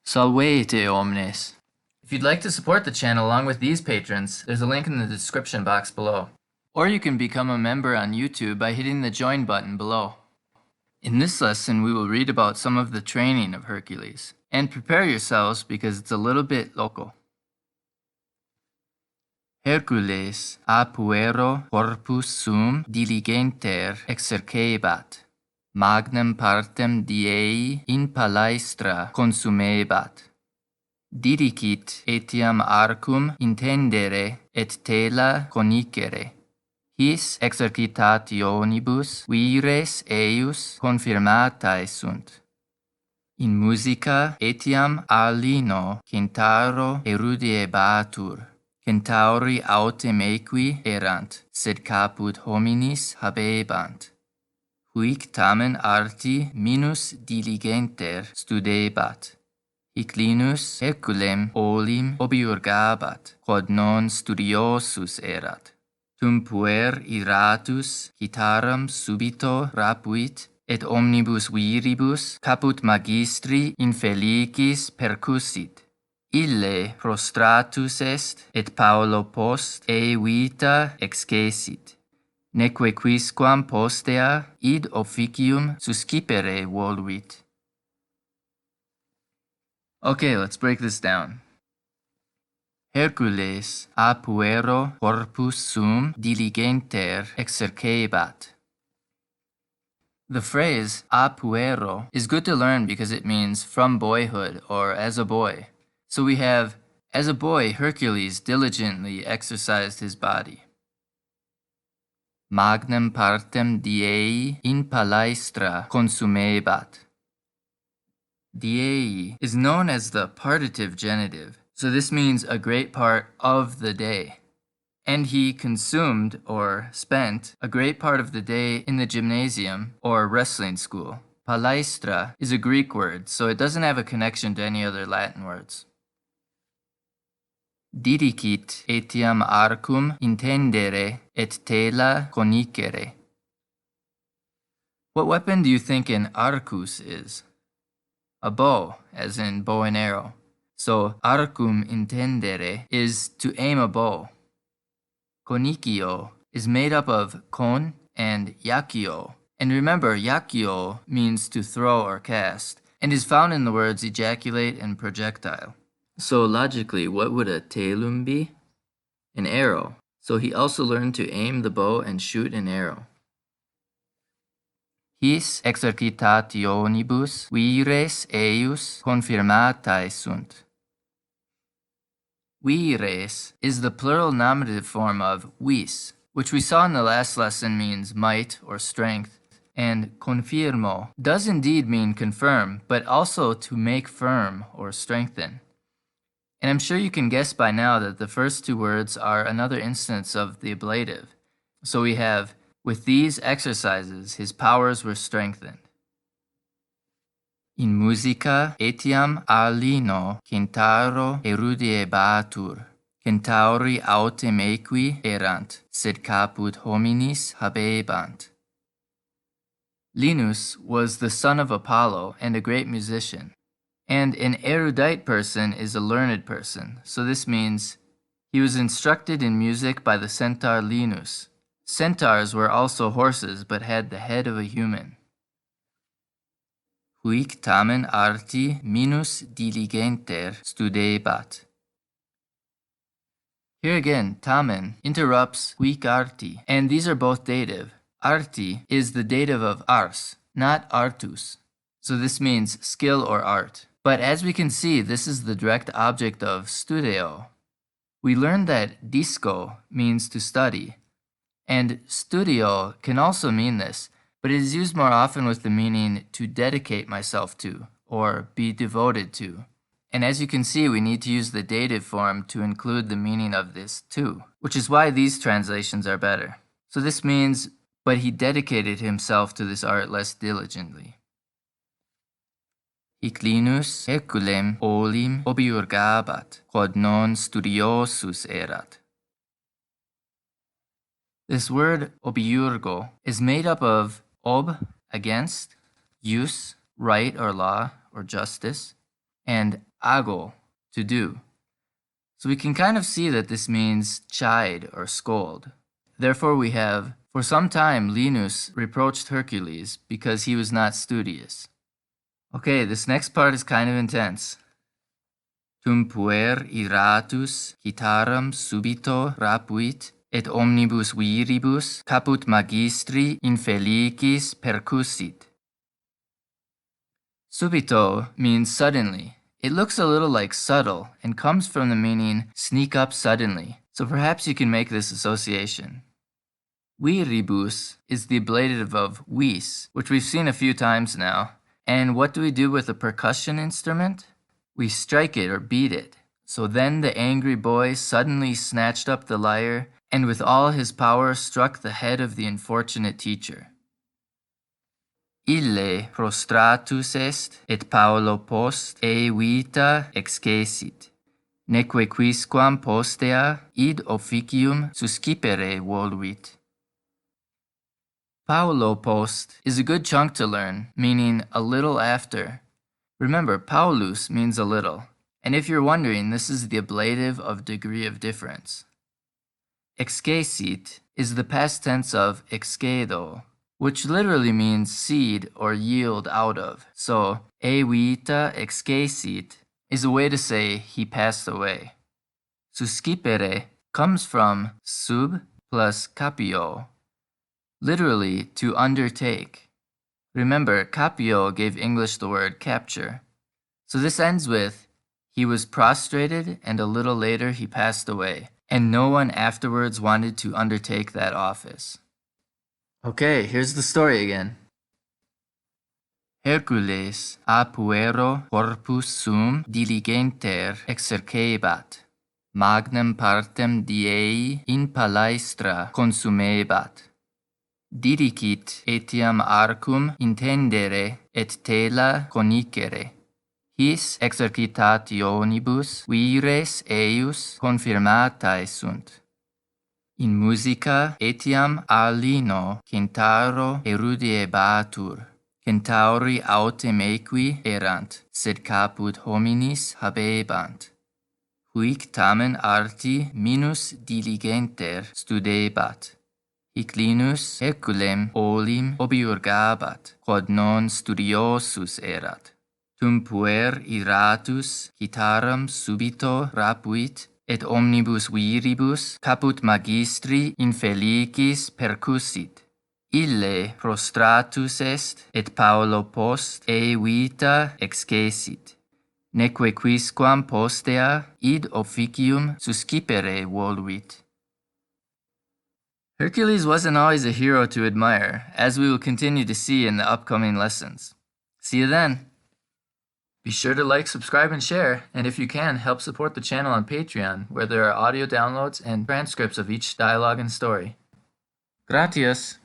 Salvete omnes. If you'd like to support the channel along with these patrons, there's a link in the description box below. Or you can become a member on YouTube by hitting the join button below. In this lesson, we will read about some of the training of Hercules. And prepare yourselves because it's a little bit local. Hercules a puero corpus sum diligenter exercebat. Magnum partem diei in palaestra consumebat. Didicit etiam arcum intendere et tela conicere. His exercitationibus vires eius confirmatae sunt. In musica etiam alino centaro erudiebatur. Centauri autem equi erant, sed caput hominis habebant. Huic tamen arti minus diligenter studebat. Hic Linus Herculem olim obiurgabat, quod non studiosus erat. Tum puer iratus citaram subito rapuit, et omnibus viribus caput magistri infelicis percussit. Ille prostratus est, et Paulo post e vita excesit. Neque quisquam postea id officium suscipere voluit. Okay, let's break this down. Hercules a puero corpus sum diligenter exercebat. The phrase a puero is good to learn because it means from boyhood or as a boy. So we have, as a boy, Hercules diligently exercised his body. Magnum partem diei in palaestra consumebat. Diei is known as the partitive genitive, so this means a great part of the day. And he consumed, or spent, a great part of the day in the gymnasium, or wrestling school. Palaestra is a Greek word, so it doesn't have a connection to any other Latin words. Didicit etiam arcum intendere et tela conicere. What weapon do you think an arcus is? A bow, as in bow and arrow. So arcum intendere is to aim a bow. Conicio is made up of con and iachio. And remember, iachio means to throw or cast, and is found in the words ejaculate and projectile. So logically, what would a telum be? An arrow. So he also learned to aim the bow and shoot an arrow. His exercitationibus vires eius confirmatae sunt. Vires is the plural nominative form of vis, which we saw in the last lesson means might or strength, and confirmo does indeed mean confirm, but also to make firm or strengthen. And I'm sure you can guess by now that the first two words are another instance of the ablative. So we have, with these exercises, his powers were strengthened. In musica etiam alino centaro erudiebatur. Centauri autem equi erant, sed caput hominis habebant. Linus was the son of Apollo and a great musician. And an erudite person is a learned person, so this means he was instructed in music by the centaur Linus. Centaurs were also horses, but had the head of a human. Huic tamen arti minus diligenter studebat. Here again, tamen interrupts huic arti, and these are both dative. Arti is the dative of ars, not artus. So this means skill or art. But as we can see, this is the direct object of studio. We learned that disco means to study, and studio can also mean this, but it is used more often with the meaning to dedicate myself to, or be devoted to. And as you can see, we need to use the dative form to include the meaning of this too, which is why these translations are better. So this means, but he dedicated himself to this art less diligently. Hic Linus Herculem olim obiurgabat, quod non studiosus erat. This word obiurgo is made up of ob, against, jus, right or law or justice, and ago, to do. So we can kind of see that this means chide or scold. Therefore we have, for some time Linus reproached Hercules because he was not studious. Okay, this next part is kind of intense. Tum puer iratus citaram subito rapuit, et omnibus viribus caput magistri infelicis percussit. Subito means suddenly. It looks a little like subtle and comes from the meaning sneak up suddenly, so perhaps you can make this association. Viribus is the ablative of vis, which we've seen a few times now. And what do we do with a percussion instrument? We strike it or beat it. So then the angry boy suddenly snatched up the lyre and with all his power struck the head of the unfortunate teacher. Ille prostratus est, et Paulo post e vita excessit, neque quisquam postea id officium suscipere voluit. Paulo post is a good chunk to learn, meaning a little after. Remember, Paulus means a little, and if you're wondering, this is the ablative of degree of difference. Excessit is the past tense of excedo, which literally means seed or yield out of. So, e vita excessit is a way to say he passed away. Suscipere comes from sub plus capio, literally to undertake. Remember, capio gave English the word capture. So this ends with, he was prostrated and a little later he passed away, and no one afterwards wanted to undertake that office. Okay, here's the story again. Hercules a puero corpus sum diligenter exercebat, magnam partem diei in palaestra consumebat. Didicit etiam arcum intendere et tela conicere. His exercitationibus vires eius confirmatae sunt. In musica etiam alino centaro erudiebatur, centauri autem equi erant, sed caput hominis habebant. Huic tamen arti minus diligenter studebat. Hic Linus Herculem olim obiurgabat, quod non studiosus erat. Tum puer iratus citaram subito rapuit, et omnibus viribus caput magistri infelicis percussit. Ille prostratus est, et Paulo post e vita excessit, neque quisquam postea id officium suscipere voluit. Hercules wasn't always a hero to admire, as we will continue to see in the upcoming lessons. See you then! Be sure to like, subscribe, and share, and if you can, help support the channel on Patreon, where there are audio downloads and transcripts of each dialogue and story. Gratias!